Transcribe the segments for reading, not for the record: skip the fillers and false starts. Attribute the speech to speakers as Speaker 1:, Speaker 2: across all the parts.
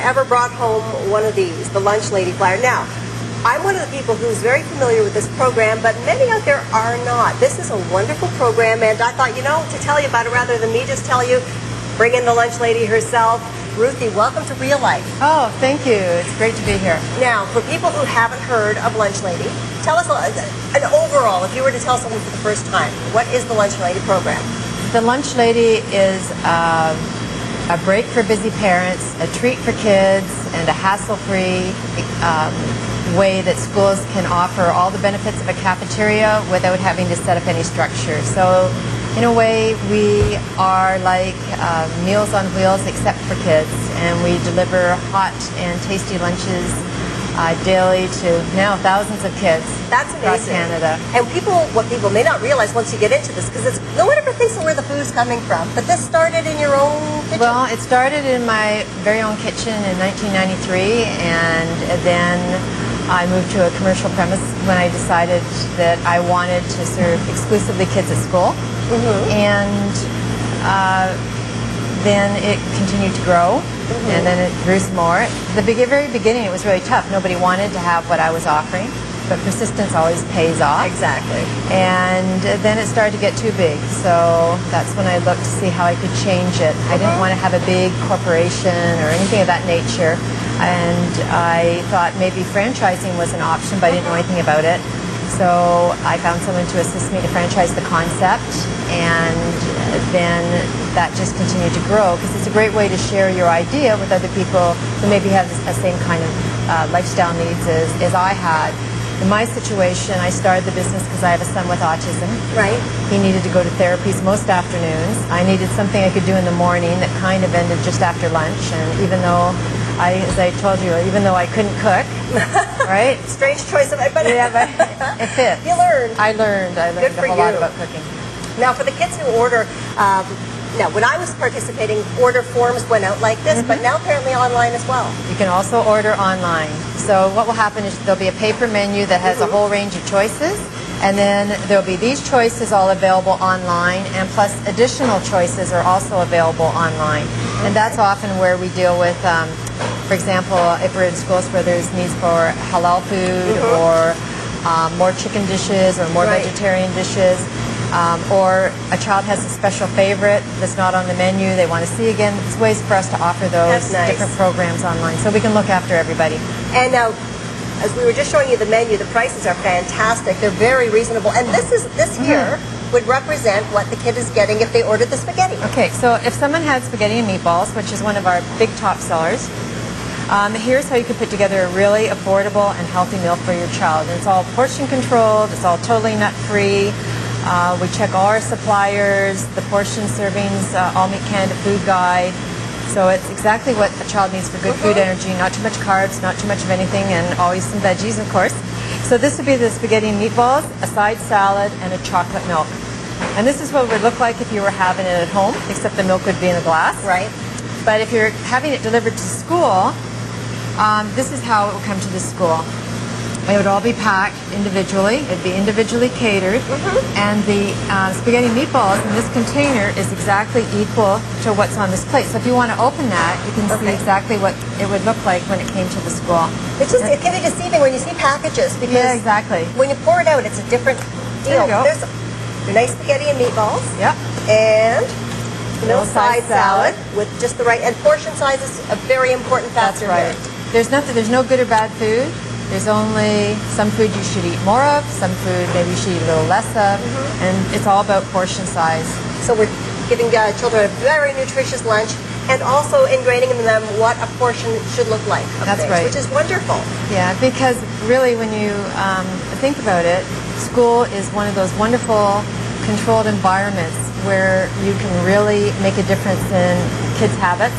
Speaker 1: ever brought home one of these, the Lunch Lady Flyer. Now, I'm one of the people who's very familiar with this program, but many out there are not. This is a wonderful program, and I thought, you know, to tell you about it rather than me just tell you, bring in the Lunch Lady herself. Ruthie, welcome to Real Life.
Speaker 2: Oh, thank you. It's great to be here.
Speaker 1: Now, for people who haven't heard of Lunch Lady, tell us an overall, if you were to tell someone for the first time, what is the Lunch Lady program?
Speaker 2: The Lunch Lady is a break for busy parents, a treat for kids, and a hassle-free way that schools can offer all the benefits of a cafeteria without having to set up any structure. So, in a way, we are like Meals on Wheels except for kids, and we deliver hot and tasty lunches daily to now thousands of kids.
Speaker 1: That's
Speaker 2: across
Speaker 1: amazing.
Speaker 2: Canada.
Speaker 1: And what people may not realize once you get into this, because no one ever thinks of where the food's coming from, but this started in your own kitchen?
Speaker 2: Well, it started in my very own kitchen in 1993, and then I moved to a commercial premise when I decided that I wanted to serve exclusively kids at school. And then it continued to grow, and then it grew some more. At the very beginning, it was really tough. Nobody wanted to have what I was offering, but persistence always pays off.
Speaker 1: Exactly.
Speaker 2: And then it started to get too big, so that's when I looked to see how I could change it. I didn't want to have a big corporation or anything of that nature, and I thought maybe franchising was an option, but I didn't know anything about it. So I found someone to assist me to franchise the concept, and then that just continued to grow, because it's a great way to share your idea with other people who maybe have the same kind of lifestyle needs as I had. In my situation, I started the business because I have a son with autism.
Speaker 1: Right.
Speaker 2: He needed to go to therapies most afternoons. I needed something I could do in the morning that kind of ended just after lunch, and even though as I told you, even though I couldn't cook, right?
Speaker 1: Strange choice of it, but
Speaker 2: yeah, but it fits.
Speaker 1: You learned.
Speaker 2: I learned a whole lot about cooking.
Speaker 1: Now, for the kids who order, now when I was participating, order forms went out like this, but now apparently online as well.
Speaker 2: You can also order online. So what will happen is there'll be a paper menu that has a whole range of choices, and then there'll be these choices all available online, and plus additional choices are also available online. And that's often where we deal with, for example, if we're in schools where there's needs for halal food or more chicken dishes or more vegetarian dishes, or a child has a special favorite that's not on the menu they want to see again. There's ways for us to offer those different programs online, so we can look after everybody.
Speaker 1: And now, as we were just showing you the menu, the prices are fantastic. They're very reasonable, and this here would represent what the kid is getting if they ordered the spaghetti.
Speaker 2: Okay, so if someone had spaghetti and meatballs, which is one of our big top sellers, here's how you can put together a really affordable and healthy meal for your child. And it's all portion controlled, it's all totally nut-free. We check all our suppliers, the portion servings, All Meat Canada Food Guide. So it's exactly what a child needs for good food energy, not too much carbs, not too much of anything, and always some veggies, of course. So this would be the spaghetti and meatballs, a side salad, and a chocolate milk. And this is what it would look like if you were having it at home, except the milk would be in a glass.
Speaker 1: Right.
Speaker 2: But if you're having it delivered to school, this is how it would come to the school. It would all be packed individually. It would be individually catered. And the spaghetti and meatballs in this container is exactly equal to what's on this plate. So if you want to open that, you can see exactly what it would look like when it came to the school.
Speaker 1: It can be deceiving when you see packages, because
Speaker 2: exactly.
Speaker 1: when you pour it out, it's a different deal.
Speaker 2: There you go.
Speaker 1: There's a nice spaghetti and meatballs.
Speaker 2: Yep.
Speaker 1: And no side salad
Speaker 2: salad
Speaker 1: with just the right, and portion size is a very important factor.
Speaker 2: That's right. There's no good or bad food. There's only some food you should eat more of, some food maybe you should eat a little less of, and it's all about portion size.
Speaker 1: So we're giving children a very nutritious lunch, and also ingraining in them what a portion should look like.
Speaker 2: That's right.
Speaker 1: Which is wonderful.
Speaker 2: Yeah, because really when you think about it, school is one of those wonderful controlled environments where you can really make a difference in kids' habits.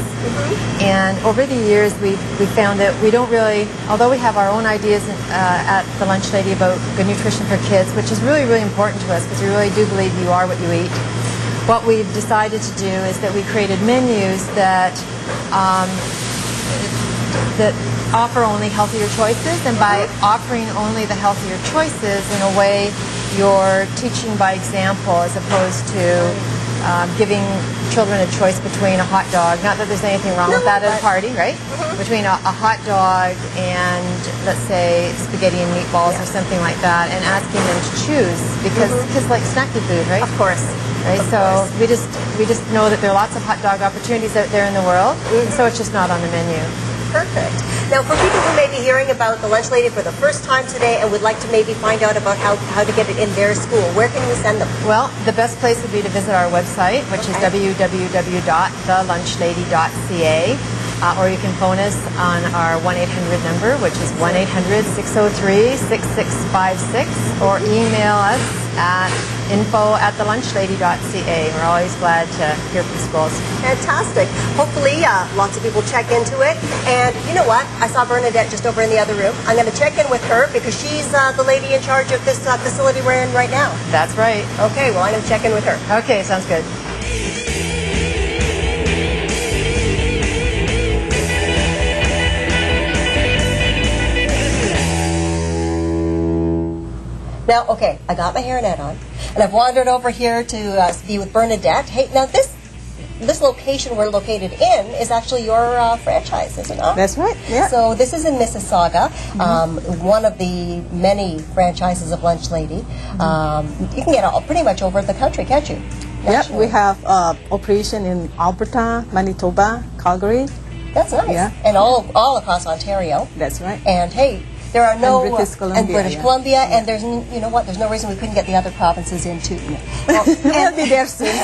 Speaker 2: And over the years, we found that we don't really, although we have our own ideas at the Lunch Lady about good nutrition for kids, which is really, really important to us because we really do believe you are what you eat. What we've decided to do is that we created menus that offer only healthier choices, and by offering only the healthier choices, in a way, you're teaching by example as opposed to giving children a choice between a hot dog, not that there's anything wrong with that at a party, right? Between a hot dog and, let's say, spaghetti and meatballs or something like that, and asking them to choose, because kids like snacky food, right?
Speaker 1: Of course.
Speaker 2: Right, so we just know that there are lots of hot dog opportunities out there in the world, so it's just not on the menu.
Speaker 1: Perfect. Now, for people who may be hearing about the Lunch Lady for the first time today and would like to maybe find out about how to get it in their school, where can you send them?
Speaker 2: Well, the best place would be to visit our website, which is www.thelunch.lady.ca, or you can phone us on our 1-800 number, which is 1-800-603-6656, or email us at info@thelunchlady.ca. We're always glad to hear from schools.
Speaker 1: Fantastic. Hopefully, lots of people check into it. And you know what? I saw Bernadette just over in the other room. I'm going to check in with her because she's the lady in charge of this facility we're in right now.
Speaker 2: That's right.
Speaker 1: Okay, well, I'm going to check in with her.
Speaker 2: Okay, sounds good.
Speaker 1: Now, okay, I got my hairnet on, and I've wandered over here to be with Bernadette. Hey, now this location we're located in is actually your franchise, is it not?
Speaker 3: That's right, yeah.
Speaker 1: So this is in Mississauga, one of the many franchises of Lunch Lady. You can get pretty much over the country, can't you?
Speaker 3: Yeah, we have operation in Alberta, Manitoba, Calgary.
Speaker 1: That's nice.
Speaker 3: Yeah.
Speaker 1: And all across Ontario.
Speaker 3: That's right.
Speaker 1: And hey, there are no
Speaker 3: British Columbia,
Speaker 1: and there's you know what? There's no reason we couldn't get the other provinces in too.
Speaker 3: Well, we'll be there soon.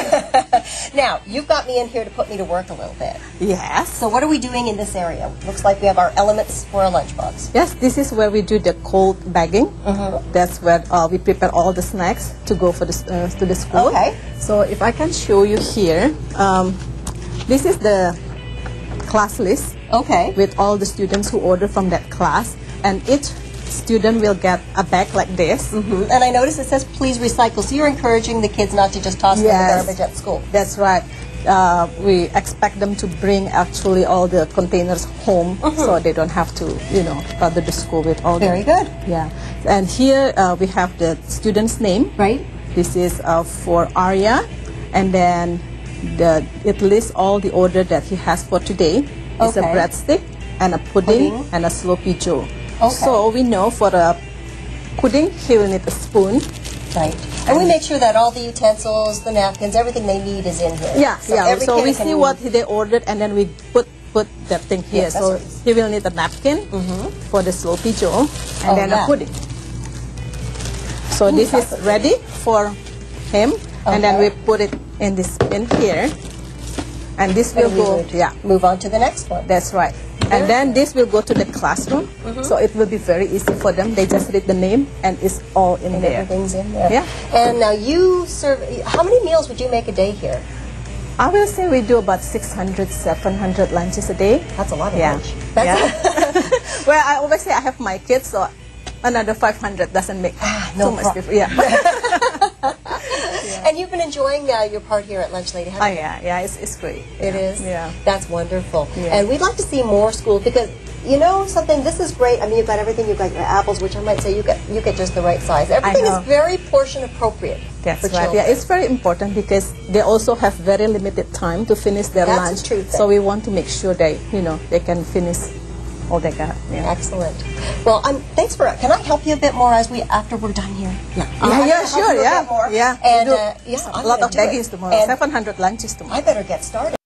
Speaker 1: Now you've got me in here to put me to work a little bit.
Speaker 3: Yes.
Speaker 1: So what are we doing in this area? Looks like we have our elements for a lunchbox.
Speaker 3: Yes, this is where we do the cold bagging. That's where we prepare all the snacks to go for to the school.
Speaker 1: Okay.
Speaker 3: So if I can show you here, this is the class list.
Speaker 1: Okay.
Speaker 3: With all the students who order from that class. And each student will get a bag like this.
Speaker 1: And I notice it says please recycle. So you're encouraging the kids not to just toss them in the garbage at school.
Speaker 3: That's right. We expect them to bring actually all the containers home so they don't have to, bother the school with all
Speaker 1: Very good.
Speaker 3: Yeah. And here we have the student's name.
Speaker 1: Right.
Speaker 3: This is for Arya. And then it lists all the order that he has for today. It's a breadstick and a pudding and a sloppy joe.
Speaker 1: Okay.
Speaker 3: So we know for a pudding, he will need a spoon.
Speaker 1: Right. And we make sure that all the utensils, the napkins, everything they need is in here.
Speaker 3: Yeah, So we
Speaker 1: kid
Speaker 3: see what they ordered and then we put that thing here.
Speaker 1: Yes,
Speaker 3: so he will need a napkin for the sloppy joe and then a pudding. So this is ready for him. And then we put it in this bin here. And this will go,
Speaker 1: move on to the next one.
Speaker 3: That's right. And then this will go to the classroom, so it will be very easy for them. They just read the name, and it's all in there.
Speaker 1: Everything's in there.
Speaker 3: Yeah.
Speaker 1: And now you serve. How many meals would you make a day here?
Speaker 3: I will say we do about 600, 700 lunches a day.
Speaker 1: That's a lot of lunch.
Speaker 3: Well, I always say I have my kids, so another 500 doesn't make too much difference. Yeah.
Speaker 1: And you've been enjoying your part here at Lunch Lady, haven't you?
Speaker 3: Yeah, it's great.
Speaker 1: It is?
Speaker 3: Yeah.
Speaker 1: That's wonderful.
Speaker 3: Yeah.
Speaker 1: And we'd like to see more schools because, you know something, this is great. I mean, you've got everything. You've got your apples, which I might say you get just the right size. Everything is very portion appropriate.
Speaker 3: That's
Speaker 1: for
Speaker 3: right.
Speaker 1: children.
Speaker 3: Yeah, it's very important because they also have very limited time to finish their lunch.
Speaker 1: That's the truth.
Speaker 3: So we want to make sure they can finish all they got. Yeah.
Speaker 1: Excellent. Well, thanks for. Can I help you a bit more after we're done here?
Speaker 3: Sure. Yeah.
Speaker 1: And
Speaker 3: a lot of baggings tomorrow. 700 lunches tomorrow.
Speaker 1: I better get started.